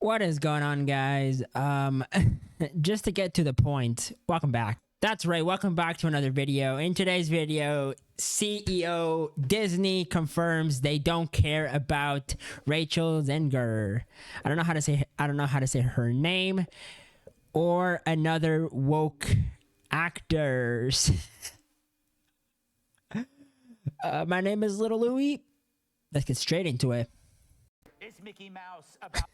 What is going on, guys? Just to get to the point, welcome back. That's right, welcome back to another video. In today's video, CEO Disney confirms they don't care about Rachel Zegler. I don't know how to say her name, or another woke actors. My name is Littlelui. Let's get straight into it. Is Mickey Mouse about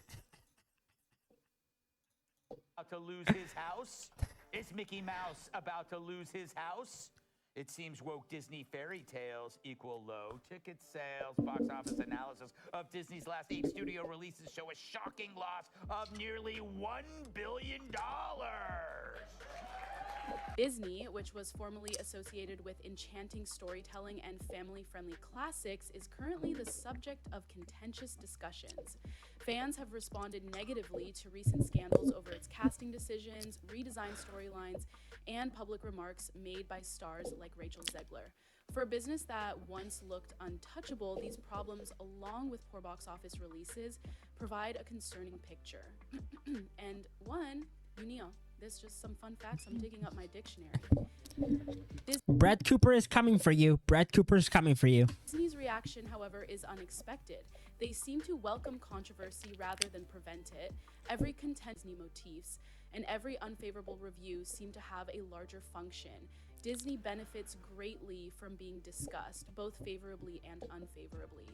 to lose his house? Is Mickey Mouse about to lose his house? It seems woke Disney fairy tales equal low ticket sales. Box office analysis of Disney's last 8 studio releases show a shocking loss of nearly $1 billion. Disney, which was formerly associated with enchanting storytelling and family-friendly classics, is currently the subject of contentious discussions. Fans have responded negatively to recent scandals over its casting decisions, redesigned storylines, and public remarks made by stars like Rachel Zegler. For a business that once looked untouchable, these problems, along with poor box office releases, provide a concerning picture. And one, there's just some fun facts. I'm digging up my dictionary. Brett Cooper is coming for you. Brett Cooper is coming for you. Disney's reaction, however, is unexpected. They seem to welcome controversy rather than prevent it. Every Disney motifs and every unfavorable review seem to have a larger function. Disney benefits greatly from being discussed, both favorably and unfavorably.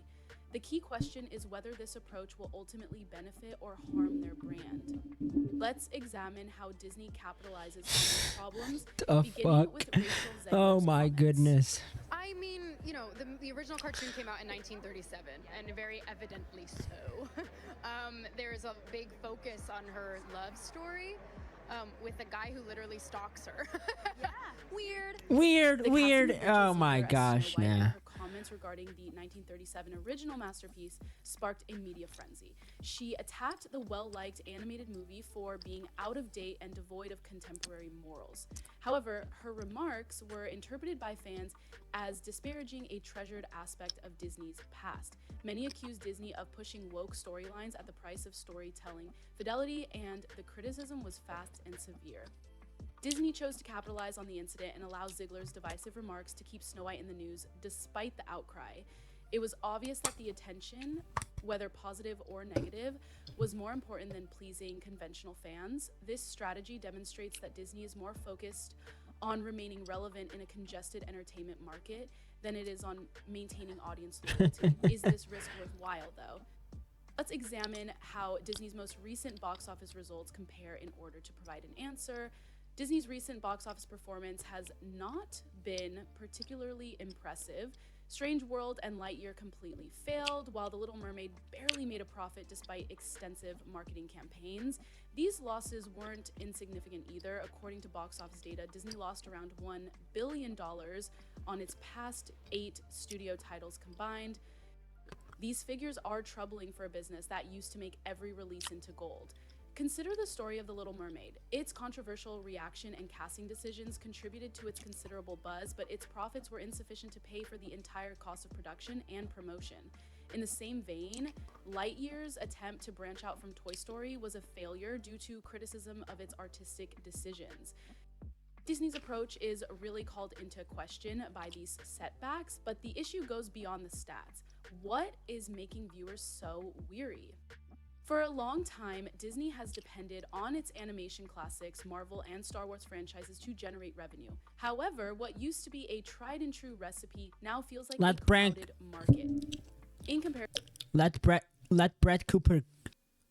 The key question is whether this approach will ultimately benefit or harm their brand. Let's examine how Disney capitalizes on these problems, beginning with Rachel Zegler's Oh my comments. goodness. I mean, you know, the original cartoon came out in 1937, and very evidently so. There's a big focus on her love story with a guy who literally stalks her. Yeah. Weird. Weird. The casting of Oh Rachel my Zegler as gosh, Snow White and nah. her comments regarding the 1937 original masterpiece sparked a media frenzy. She attacked the well-liked animated movie for being out of date and devoid of contemporary morals. However, her remarks were interpreted by fans as disparaging a treasured aspect of Disney's past. Many accused Disney of pushing woke storylines at the price of storytelling fidelity, and the criticism was fast and severe. Disney chose to capitalize on the incident and allow Zegler's divisive remarks to keep Snow White in the news despite the outcry. It was obvious that the attention, whether positive or negative, was more important than pleasing conventional fans. This strategy demonstrates that Disney is more focused on remaining relevant in a congested entertainment market than it is on maintaining audience loyalty. Is this risk worthwhile, though? Let's examine how Disney's most recent box office results compare in order to provide an answer. Disney's recent box office performance has not been particularly impressive. Strange World and Lightyear completely failed, while The Little Mermaid barely made a profit despite extensive marketing campaigns. These losses weren't insignificant either. According to box office data, Disney lost around $1 billion on its past 8 studio titles combined. These figures are troubling for a business that used to make every release into gold. Consider the story of The Little Mermaid. Its controversial reaction and casting decisions contributed to its considerable buzz, but its profits were insufficient to pay for the entire cost of production and promotion. In the same vein, Lightyear's attempt to branch out from Toy Story was a failure due to criticism of its artistic decisions. Disney's approach is really called into question by these setbacks, but the issue goes beyond the stats. What is making viewers so weary? For a long time, Disney has depended on its animation classics, Marvel and Star Wars franchises to generate revenue. However, what used to be a tried and true recipe now feels like a crowded market. In comparison, Let Brett Cooper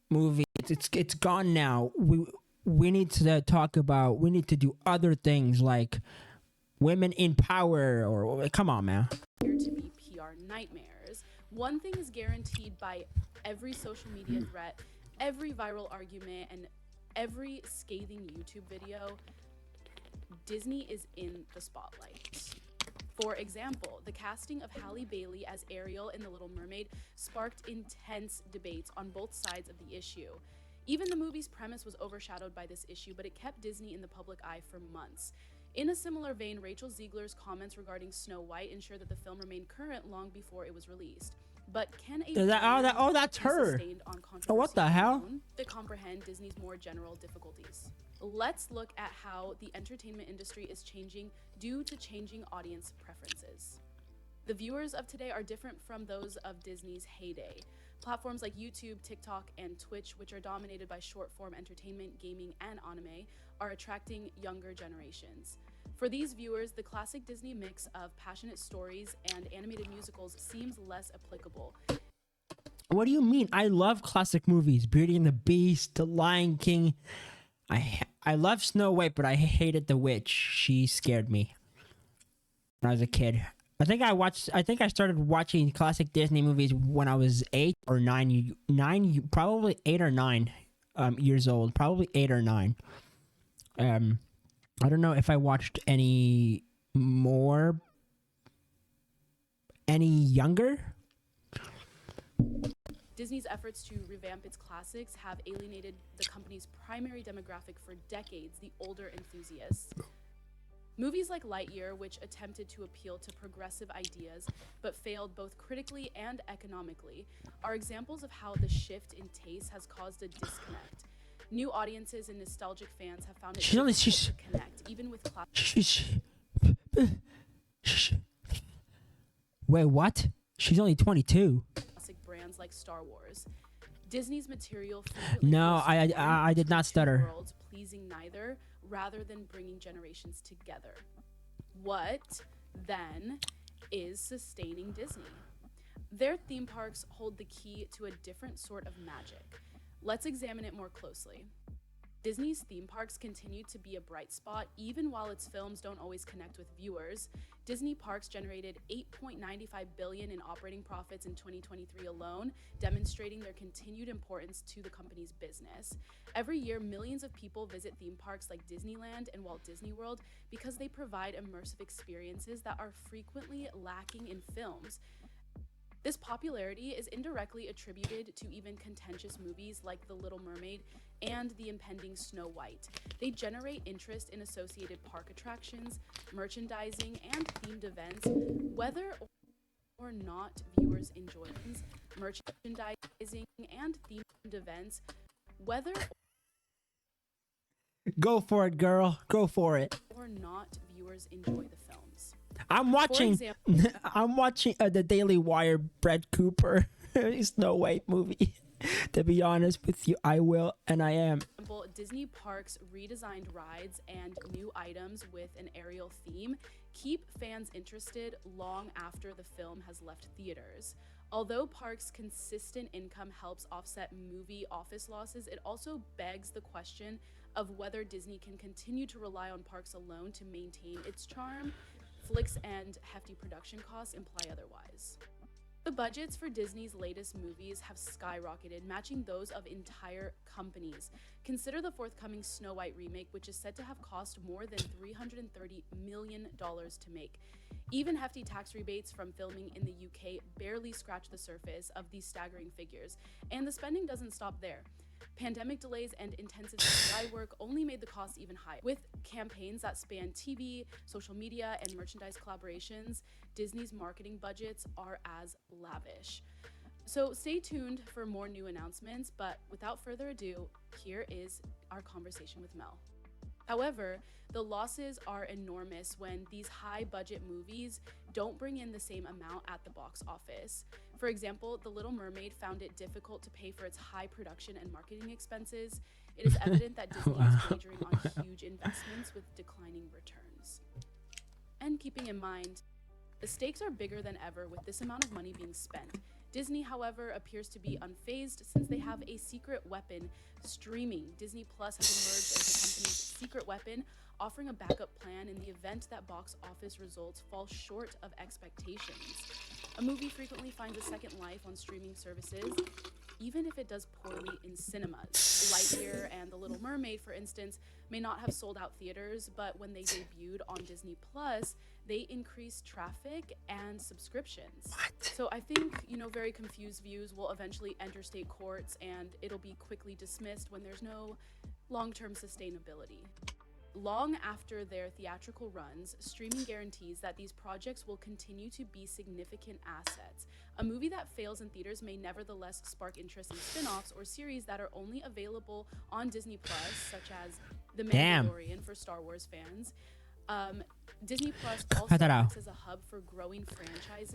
movie. It's gone now. We need to talk about. We need to do other things like women in power. Or come on, man. appear to be PR nightmares. One thing is guaranteed by every social media threat, every viral argument, and every scathing YouTube video: Disney is in the spotlight. For example, the casting of Halle Bailey as Ariel in The Little Mermaid sparked intense debates on both sides of the issue. Even the movie's premise was overshadowed by this issue, but it kept Disney in the public eye for months. In a similar vein, Rachel Zegler's comments regarding Snow White ensured that the film remained current long before it was released. But can a That's her. sustained on Oh, what the controversy hell? alone? The comprehend Disney's more general difficulties. Let's look at how the entertainment industry is changing due to changing audience preferences. The viewers of today are different from those of Disney's heyday. Platforms like YouTube, TikTok, and Twitch, which are dominated by short-form entertainment, gaming, and anime, are attracting younger generations. For these viewers, the classic Disney mix of passionate stories and animated musicals seems less applicable. What do you mean? I love classic movies. Beauty and the Beast, The Lion King. I love Snow White, but I hated the witch. She scared me when I was a kid. I think I started watching classic Disney movies when I was 8 or 9, probably 8 or 9 years old, probably 8 or 9. I don't know if I watched any younger. Disney's efforts to revamp its classics have alienated the company's primary demographic for decades, the older enthusiasts. Movies like Lightyear, which attempted to appeal to progressive ideas but failed both critically and economically, are examples of how the shift in taste has caused a disconnect. New audiences and nostalgic fans have found it difficult to connect, even with Wait, what? She's only 22. classic brands like Star Wars. Disney's material frequently No, forced I did not stutter. worlds, pleasing neither, rather than bringing generations together. What, then, is sustaining Disney? Their theme parks hold the key to a different sort of magic. Let's examine it more closely. Disney's theme parks continue to be a bright spot even while its films don't always connect with viewers. Disney parks generated $8.95 billion in operating profits in 2023 alone, demonstrating their continued importance to the company's business. Every year, millions of people visit theme parks like Disneyland and Walt Disney World because they provide immersive experiences that are frequently lacking in films. This popularity is indirectly attributed to even contentious movies like The Little Mermaid and the impending Snow White. They generate interest in associated park attractions, merchandising, and themed events, whether or not viewers enjoy merchandising and themed events, whether Go for it, girl. Go for it. or not viewers enjoy the films. I'm watching. example- I'm watching the Daily Wire Brett Cooper Snow White movie. To be honest with you, I will, and I am. Disney parks redesigned rides and new items with an Ariel theme keep fans interested long after the film has left theaters. Although parks' consistent income helps offset movie office losses, it also begs the question of whether Disney can continue to rely on parks alone to maintain its charm. Flicks and hefty production costs imply otherwise. The budgets for Disney's latest movies have skyrocketed, matching those of entire companies. Consider the forthcoming Snow White remake, which is said to have cost more than $330 million to make. Even hefty tax rebates from filming in the UK barely scratch the surface of these staggering figures, and the spending doesn't stop there. Pandemic delays and intensive CGI work only made the cost even higher. With campaigns that span TV, social media, and merchandise collaborations, Disney's marketing budgets are as lavish. So stay tuned for more new announcements, but without further ado, here is our conversation with Mel. However, the losses are enormous when these high-budget movies don't bring in the same amount at the box office. For example, The Little Mermaid found it difficult to pay for its high production and marketing expenses. It is evident that Disney is wagering on huge investments with declining returns. And keeping in mind, the stakes are bigger than ever with this amount of money being spent. Disney, however, appears to be unfazed since they have a secret weapon, streaming. Disney Plus has emerged as the company's secret weapon, offering a backup plan in the event that box office results fall short of expectations. A movie frequently finds a second life on streaming services, even if it does poorly in cinemas. Lightyear and The Little Mermaid, for instance, may not have sold out theaters, but when they debuted on Disney Plus, they increased traffic and subscriptions. What? So I think, very confused views will eventually enter state courts and it'll be quickly dismissed when there's no long-term sustainability. long after their theatrical runs, streaming guarantees that these projects will continue to be significant assets. A movie that fails in theaters may nevertheless spark interest in spin-offs or series that are only available on Disney Plus, such as The Mandalorian for Star Wars fans. Disney Plus also acts as a hub for growing franchises.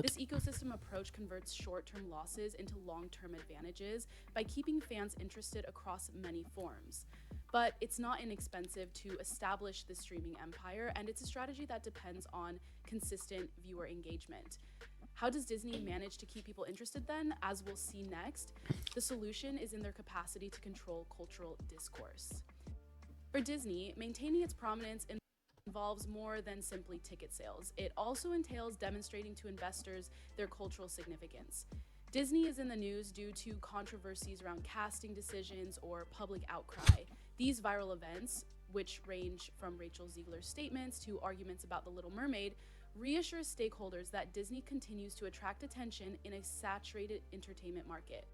This ecosystem approach converts short-term losses into long-term advantages by keeping fans interested across many forms. But it's not inexpensive to establish this streaming empire, and it's a strategy that depends on consistent viewer engagement. How does Disney manage to keep people interested then? As we'll see next, the solution is in their capacity to control cultural discourse. For Disney, maintaining its prominence involves more than simply ticket sales. It also entails demonstrating to investors their cultural significance. Disney is in the news due to controversies around casting decisions or public outcry. These viral events, which range from Rachel Zegler's statements to arguments about The Little Mermaid, reassures stakeholders that Disney continues to attract attention in a saturated entertainment market.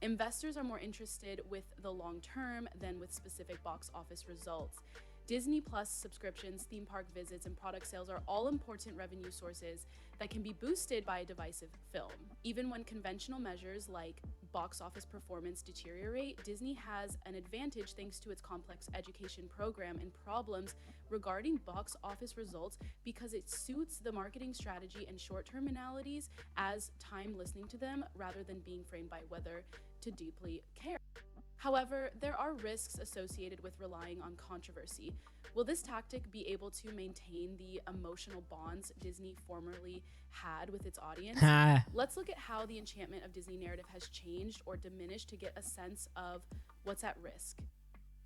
Investors are more interested with the long term than with specific box office results. Disney Plus subscriptions, theme park visits, and product sales are all important revenue sources that can be boosted by a divisive film. Even when conventional measures like box office performance deteriorate, Disney has an advantage thanks to its complex education program and problems regarding box office results because it suits the marketing strategy and short-term analogies as time listening to them rather than being framed by whether to deeply care. However, there are risks associated with relying on controversy. Will this tactic be able to maintain the emotional bonds Disney formerly had with its audience? Let's look at how the enchantment of Disney narrative has changed or diminished to get a sense of what's at risk.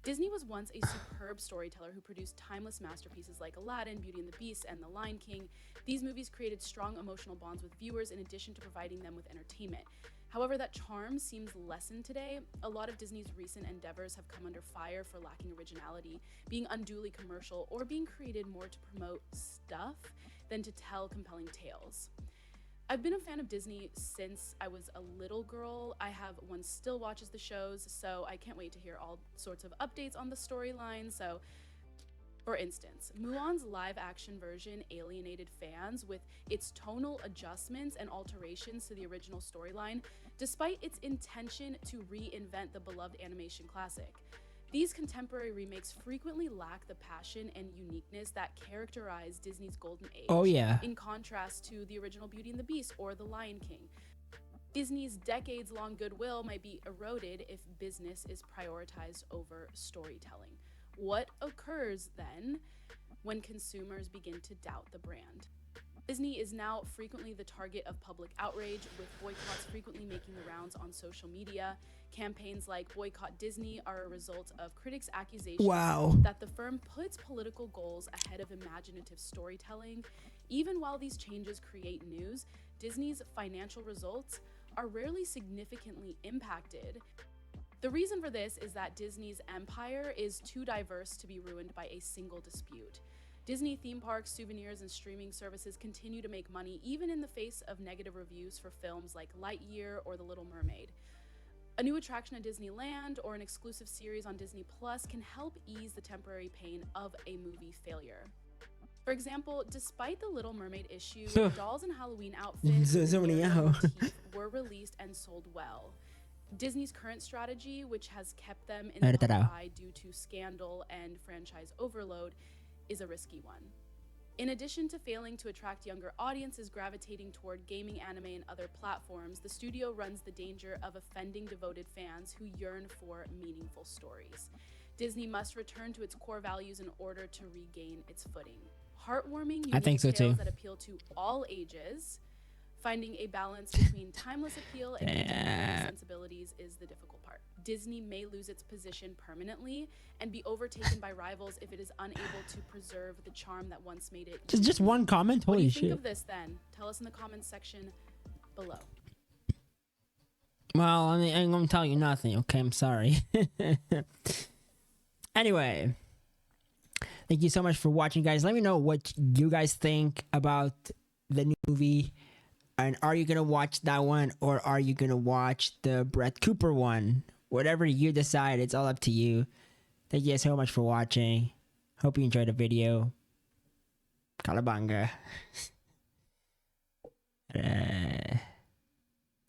Disney was once a superb storyteller who produced timeless masterpieces like Aladdin, Beauty and the Beast, and The Lion King. These movies created strong emotional bonds with viewers in addition to providing them with entertainment. However, that charm seems lessened today. A lot of Disney's recent endeavors have come under fire for lacking originality, being unduly commercial, or being created more to promote stuff than to tell compelling tales. I've been a fan of Disney since I was a little girl. I have one still watches the shows, so I can't wait to hear all sorts of updates on the storyline. So, for instance, Mulan's live-action version alienated fans with its tonal adjustments and alterations to the original storyline, despite its intention to reinvent the beloved animation classic. These contemporary remakes frequently lack the passion and uniqueness that characterize Disney's golden age, in contrast to the original Beauty and the Beast or The Lion King. Disney's decades-long goodwill might be eroded if business is prioritized over storytelling. What occurs then when consumers begin to doubt the brand? Disney is now frequently the target of public outrage, with boycotts frequently making the rounds on social media. Campaigns like Boycott Disney are a result of critics' accusations that the firm puts political goals ahead of imaginative storytelling. Even while these changes create news, Disney's financial results are rarely significantly impacted. The reason for this is that Disney's empire is too diverse to be ruined by a single dispute. Disney theme parks, souvenirs, and streaming services continue to make money even in the face of negative reviews for films like Lightyear or The Little Mermaid. A new attraction at Disneyland or an exclusive series on Disney Plus can help ease the temporary pain of a movie failure. For example, despite the Little Mermaid issue, dolls and Halloween outfits were released and sold well. Disney's current strategy, which has kept them in the public eye due to scandal and franchise overload, is a risky one. In addition to failing to attract younger audiences gravitating toward gaming, anime, and other platforms, the studio runs the danger of offending devoted fans who yearn for meaningful stories. Disney must return to its core values in order to regain its footing. Heartwarming, unique tales that appeal to all ages. Finding a balance between timeless appeal and contemporary sensibilities is the difficult part. Disney may lose its position permanently and be overtaken by rivals if it is unable to preserve the charm that once made it. Just one comment? Holy shit. What do you think of this then? Tell us in the comments section below. Well, I mean, I'm gonna tell you nothing, okay? I'm sorry. Anyway, thank you so much for watching, guys. Let me know what you guys think about the new movie. And are you going to watch that one, or are you going to watch the Brett Cooper one? Whatever you decide, it's all up to you. Thank you guys so much for watching. Hope you enjoyed the video. Kalabanga.